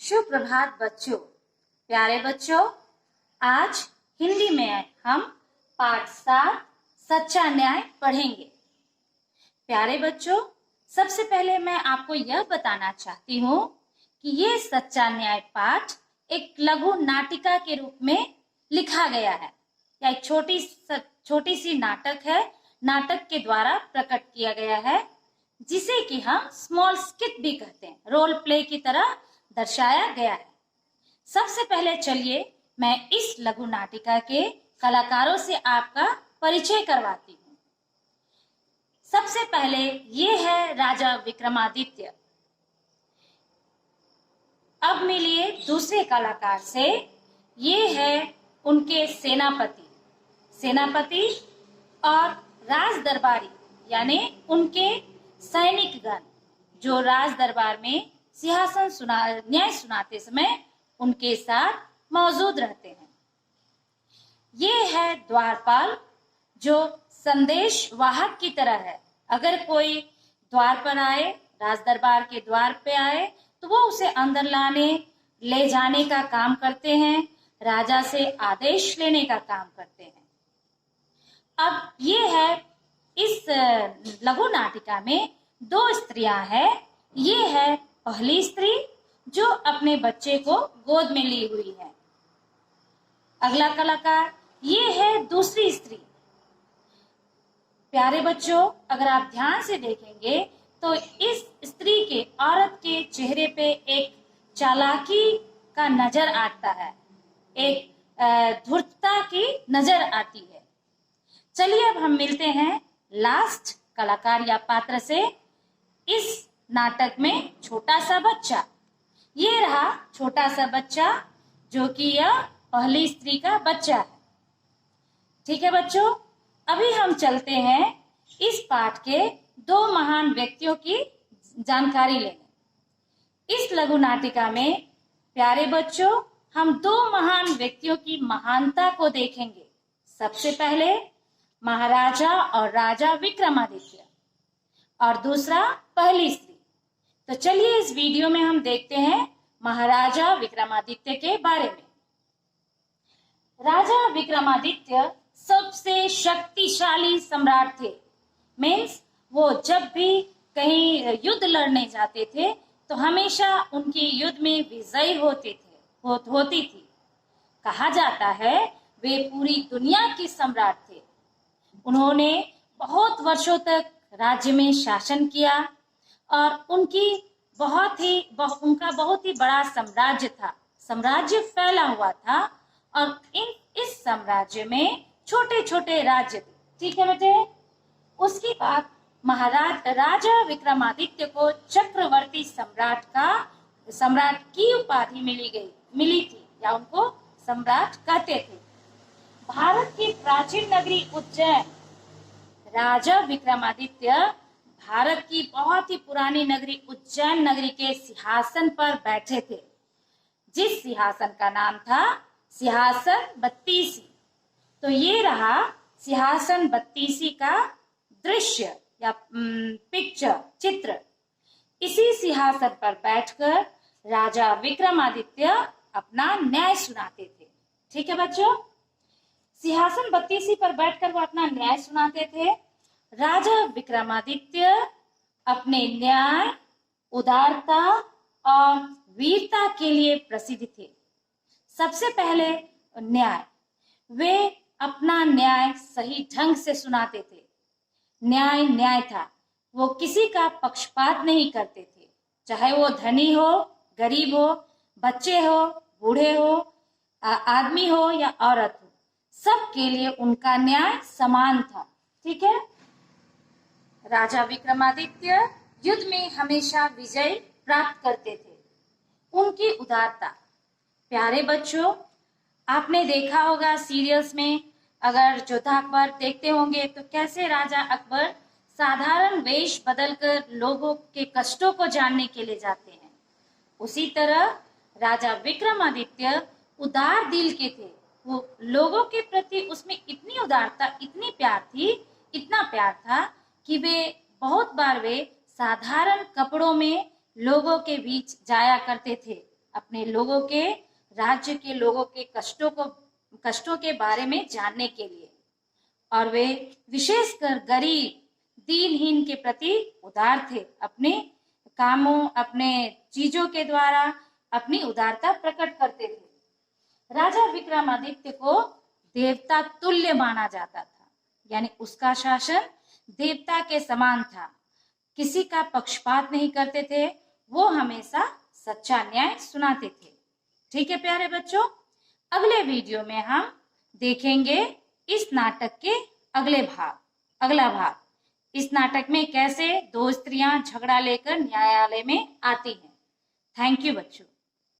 सुप्रभात बच्चों। प्यारे बच्चों, आज हिंदी में हम पाठ 7 सच्चा न्याय पढ़ेंगे। प्यारे बच्चों, सबसे पहले मैं आपको यह बताना चाहती हूँ कि ये सच्चा न्याय पाठ एक लघु नाटिका के रूप में लिखा गया है या एक छोटी सी नाटक है। नाटक के द्वारा प्रकट किया गया है, जिसे कि हम स्मॉल स्किट भी कहते हैं, रोल प्ले की तरह दर्शाया गया है। सबसे पहले चलिए मैं इस लघु नाटिका के कलाकारों से आपका परिचय करवाती हूँ। सबसे पहले ये है राजा विक्रमादित्य। अब मिलिए दूसरे कलाकार से, ये है उनके सेनापति और राज दरबारी यानी उनके सैनिकगण जो राज दरबार में न्याय सुनाते समय उनके साथ मौजूद रहते हैं। ये है द्वारपाल जो संदेश वाहक की तरह है। अगर कोई द्वार पर आए, राज दरबार के द्वार पे आए, तो वो उसे अंदर ले जाने का काम करते हैं, राजा से आदेश लेने का काम करते हैं। अब ये है इस लघु नाटिका में 2 स्त्रियां हैं। ये है पहली स्त्री जो अपने बच्चे को गोद में ली हुई है। अगला कलाकार ये है दूसरी स्त्री। प्यारे बच्चों, अगर आप ध्यान से देखेंगे तो इस स्त्री के, औरत के चेहरे पे एक चालाकी का नजर आता है, एक धूर्तता की नजर आती है। चलिए अब हम मिलते हैं लास्ट कलाकार या पात्र से। इस नाटक में छोटा सा बच्चा, ये रहा छोटा सा बच्चा जो कि यह पहली स्त्री का बच्चा है। ठीक है बच्चों, अभी हम चलते हैं इस पाठ के 2 महान व्यक्तियों की जानकारी लेने। इस लघु नाटिका में प्यारे बच्चों हम 2 महान व्यक्तियों की महानता को देखेंगे। सबसे पहले महाराजा और राजा विक्रमादित्य और दूसरा पहली स्त्री। तो चलिए इस वीडियो में हम देखते हैं महाराजा विक्रमादित्य के बारे में। राजा विक्रमादित्य सबसे शक्तिशाली सम्राट थे। मीन्स वो जब भी कहीं युद्ध लड़ने जाते थे तो हमेशा उनके युद्ध में विजयी होती थी। कहा जाता है वे पूरी दुनिया के सम्राट थे। उन्होंने बहुत वर्षों तक राज्य में शासन किया और उनका बहुत ही बड़ा साम्राज्य था। साम्राज्य फैला हुआ था और इस साम्राज्य में छोटे छोटे राज्य थे। ठीक है बेटे। उसके बाद राजा विक्रमादित्य को चक्रवर्ती सम्राट की उपाधि मिली थी या उनको सम्राट कहते थे। भारत की प्राचीन नगरी उज्जैन, राजा विक्रमादित्य भारत की बहुत ही पुरानी नगरी उज्जैन नगरी के सिंहासन पर बैठे थे, जिस सिंहासन का नाम था सिंहासन बत्तीसी। तो ये रहा सिंहासन बत्तीसी का दृश्य या चित्र। इसी सिंहासन पर बैठकर राजा विक्रमादित्य अपना न्याय सुनाते थे। ठीक है बच्चों, सिंहासन बत्तीसी पर बैठकर वो अपना न्याय सुनाते थे। राजा विक्रमादित्य अपने न्याय, उदारता और वीरता के लिए प्रसिद्ध थे। सबसे पहले न्याय, वे अपना न्याय सही ढंग से सुनाते थे। न्याय था, वो किसी का पक्षपात नहीं करते थे, चाहे वो धनी हो, गरीब हो, बच्चे हो, बूढ़े हो, आदमी हो या औरत हो, सबके लिए उनका न्याय समान था। ठीक है। राजा विक्रमादित्य युद्ध में हमेशा विजय प्राप्त करते थे। उनकी उदारता, प्यारे बच्चों आपने देखा होगा सीरियल्स में, अगर जोधा अकबर देखते होंगे तो कैसे राजा अकबर साधारण वेश बदलकर लोगों के कष्टों को जानने के लिए जाते हैं। उसी तरह राजा विक्रमादित्य उदार दिल के थे। वो लोगों के प्रति उसमें इतनी उदारता, इतना प्यार था कि बहुत बार वे साधारण कपड़ों में लोगों के बीच जाया करते थे अपने लोगों के, राज्य के लोगों के कष्टों के बारे में जानने के लिए। और वे विशेषकर गरीब, दीनहीन के प्रति उदार थे। अपने कामों, अपने चीजों के द्वारा अपनी उदारता प्रकट करते थे। राजा विक्रमादित्य को देवता तुल्य माना जाता था, यानी उसका शासन देवता के समान था। किसी का पक्षपात नहीं करते थे, वो हमेशा सच्चा न्याय सुनाते थे। ठीक है प्यारे बच्चों, अगले वीडियो में हम देखेंगे इस नाटक के अगला भाग। इस नाटक में कैसे दो स्त्रियां झगड़ा लेकर न्यायालय में आती हैं। थैंक यू बच्चों।